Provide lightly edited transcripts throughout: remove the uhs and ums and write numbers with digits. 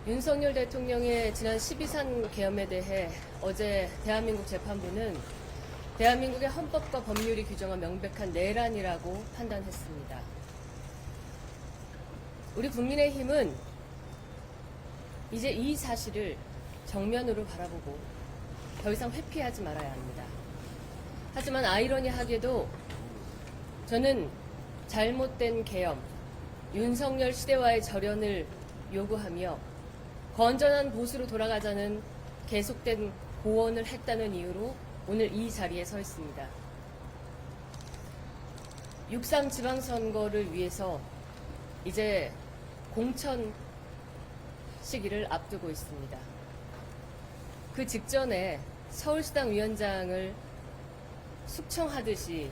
윤석열 대통령의 지난 12.3 계엄에 대해 어제 대한민국 재판부는 대한민국의 헌법과 법률이 규정한 명백한 내란이라고 판단했습니다. 우리 국민의힘은 이제 이 사실을 정면으로 바라보고 더 이상 회피하지 말아야 합니다. 하지만 아이러니하게도 저는 잘못된 계엄, 윤석열 시대와의 절연을 요구하며 건전한 보수로 돌아가자는 계속된 고언을 했다는 이유로 오늘 이 자리에 서 있습니다. 6.3 지방선거를 위해서 이제 공천 시기를 앞두고 있습니다. 그 직전에 서울시당 위원장을 숙청하듯이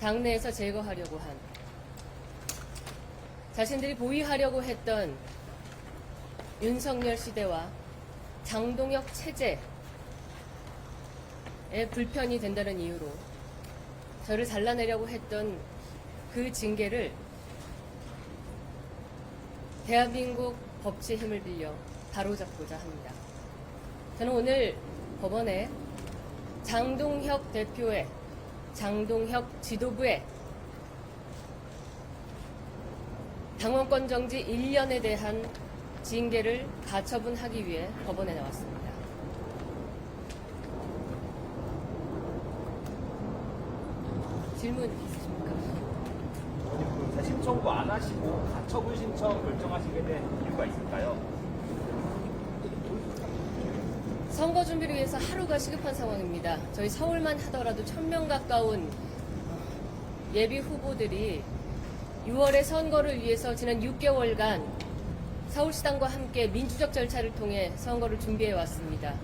당내에서 제거하려고 한, 자신들이 보위하려고 했던 윤석열 시대와 장동혁 체제에 불편이 된다는 이유로 저를 잘라내려고 했던 그 징계를 대한민국 법치의 힘을 빌려 바로잡고자 합니다. 저는 오늘 법원에 장동혁 대표의, 장동혁 지도부의 당원권 정지 1년에 대한 징계를 가처분하기 위해 법원에 나왔습니다. 질문 있으십니까? 재심 청구 안 하시고 가처분 신청 결정하시게 된 이유가 있을까요? 선거 준비를 위해서 하루가 시급한 상황입니다. 저희 서울만 하더라도 1,000명 가까운 예비 후보들이 6월의 선거를 위해서 지난 6개월간 서울시당과 함께 민주적 절차를 통해 선거를 준비해 왔습니다.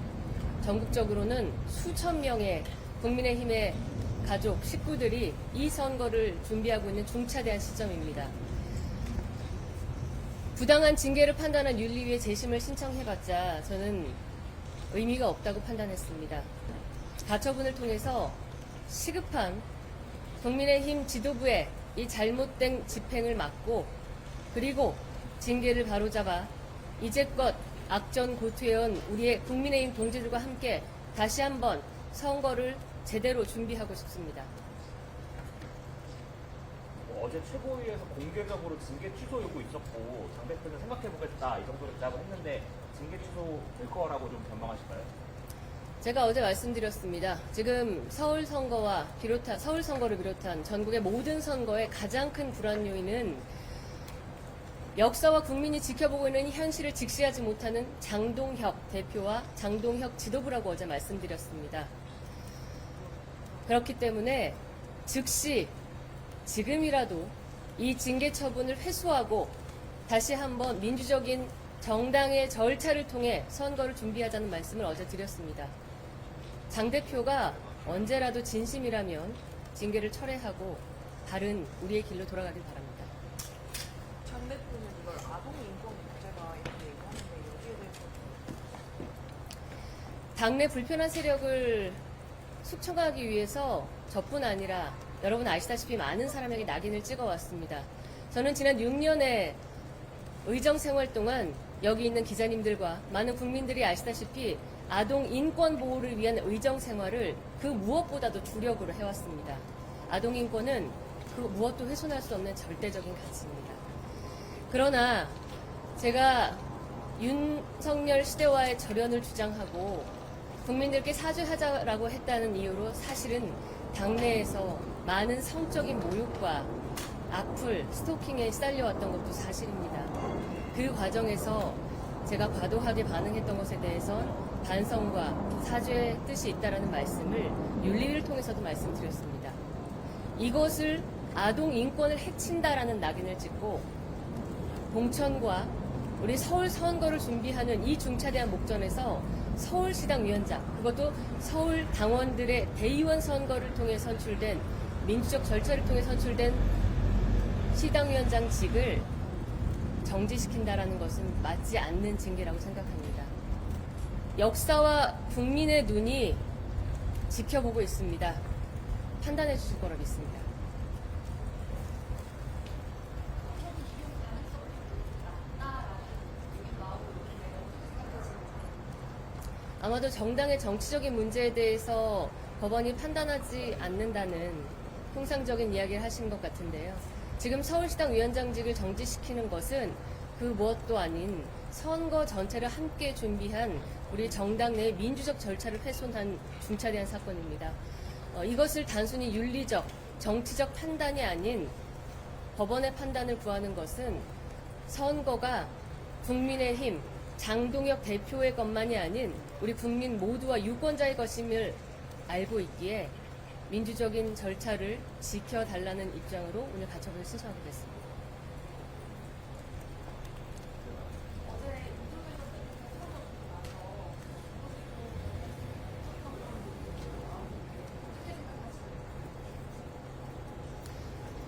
전국적으로는 수천 명의 국민의힘의 가족, 식구들이 이 선거를 준비하고 있는 중차대한 시점입니다. 부당한 징계를 판단한 윤리위에 재심을 신청해봤자 저는 의미가 없다고 판단했습니다. 가처분을 통해서 시급한 국민의힘 지도부의 이 잘못된 집행을 막고, 그리고 징계를 바로잡아 이제껏 악전고투해온 우리의 국민의힘 동지들과 함께 다시 한번 선거를 제대로 준비하고 싶습니다. 어제 최고위에서 공개적으로 징계 취소 요구 있었고 장 대표는 생각해보겠다 이 정도로 대답을 했는데 징계 취소 될 거라고 좀 전망하실까요? 제가 어제 말씀드렸습니다. 지금 서울 선거를 비롯한 전국의 모든 선거의 가장 큰 불안 요인은 역사와 국민이 지켜보고 있는 현실을 직시하지 못하는 장동혁 대표와 장동혁 지도부라고 어제 말씀드렸습니다. 그렇기 때문에 즉시 지금이라도 이 징계 처분을 회수하고 다시 한번 민주적인 정당의 절차를 통해 선거를 준비하자는 말씀을 어제 드렸습니다. 장 대표가 언제라도 진심이라면 징계를 철회하고 바른 우리의 길로 돌아가길 바랍니다. 장 대표는 이걸 아동인권 문제가 이렇게 얘기하는데 여기에 대해서 당내 불편한 세력을 숙청하기 위해서 저뿐 아니라 여러분 아시다시피 많은 사람에게 낙인을 찍어왔습니다. 저는 지난 6년의 의정 생활 동안 여기 있는 기자님들과 많은 국민들이 아시다시피 아동 인권 보호를 위한 의정 생활을 그 무엇보다도 주력으로 해왔습니다. 아동 인권은 그 무엇도 훼손할 수 없는 절대적인 가치입니다. 그러나 제가 윤석열 시대와의 절연을 주장하고 국민들께 사죄하자라고 했다는 이유로 사실은 당내에서 많은 성적인 모욕과 악플, 스토킹에 시달려왔던 것도 사실입니다. 그 과정에서 제가 과도하게 반응했던 것에 대해선 반성과 사죄의 뜻이 있다는 말씀을 윤리위를 통해서도 말씀드렸습니다. 이것을 아동 인권을 해친다라는 낙인을 찍고 공천과 우리 서울 선거를 준비하는 이 중차대한 목전에서 서울시당 위원장, 그것도 서울 당원들의 대의원 선거를 통해 선출된, 민주적 절차를 통해 선출된 시당위원장직을 정지시킨다라는 것은 맞지 않는 징계라고 생각합니다. 역사와 국민의 눈이 지켜보고 있습니다. 판단해 주실 거라 믿습니다. 아마도 정당의 정치적인 문제에 대해서 법원이 판단하지 않는다는 통상적인 이야기를 하시는 것 같은데요. 지금 서울시당 위원장직을 정지시키는 것은 그 무엇도 아닌 선거 전체를 함께 준비한 우리 정당 내 민주적 절차를 훼손한 중차대한 사건입니다. 이것을 단순히 윤리적, 정치적 판단이 아닌 법원의 판단을 구하는 것은 선거가 국민의힘 장동혁 대표의 것만이 아닌 우리 국민 모두와 유권자의 것임을 알고 있기에 민주적인 절차를 지켜달라는 입장으로 오늘 가처분을 신청하게 됐습니다.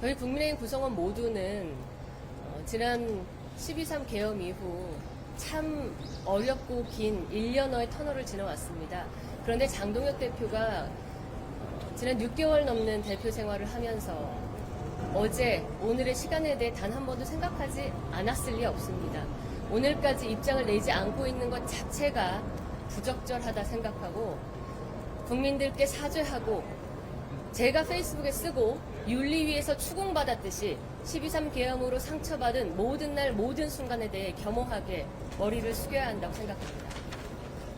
저희 국민의힘 구성원 모두는 지난 12.3 계엄 이후 참 어렵고 긴 1년여의 터널을 지나왔습니다. 그런데 장동혁 대표가 지난 6개월 넘는 대표 생활을 하면서 어제, 오늘의 시간에 대해 단 한 번도 생각하지 않았을 리 없습니다. 오늘까지 입장을 내지 않고 있는 것 자체가 부적절하다 생각하고 국민들께 사죄하고 제가 페이스북에 쓰고 윤리위에서 추궁받았듯이 12.3 계엄으로 상처받은 모든 날 모든 순간에 대해 겸허하게 머리를 숙여야 한다고 생각합니다.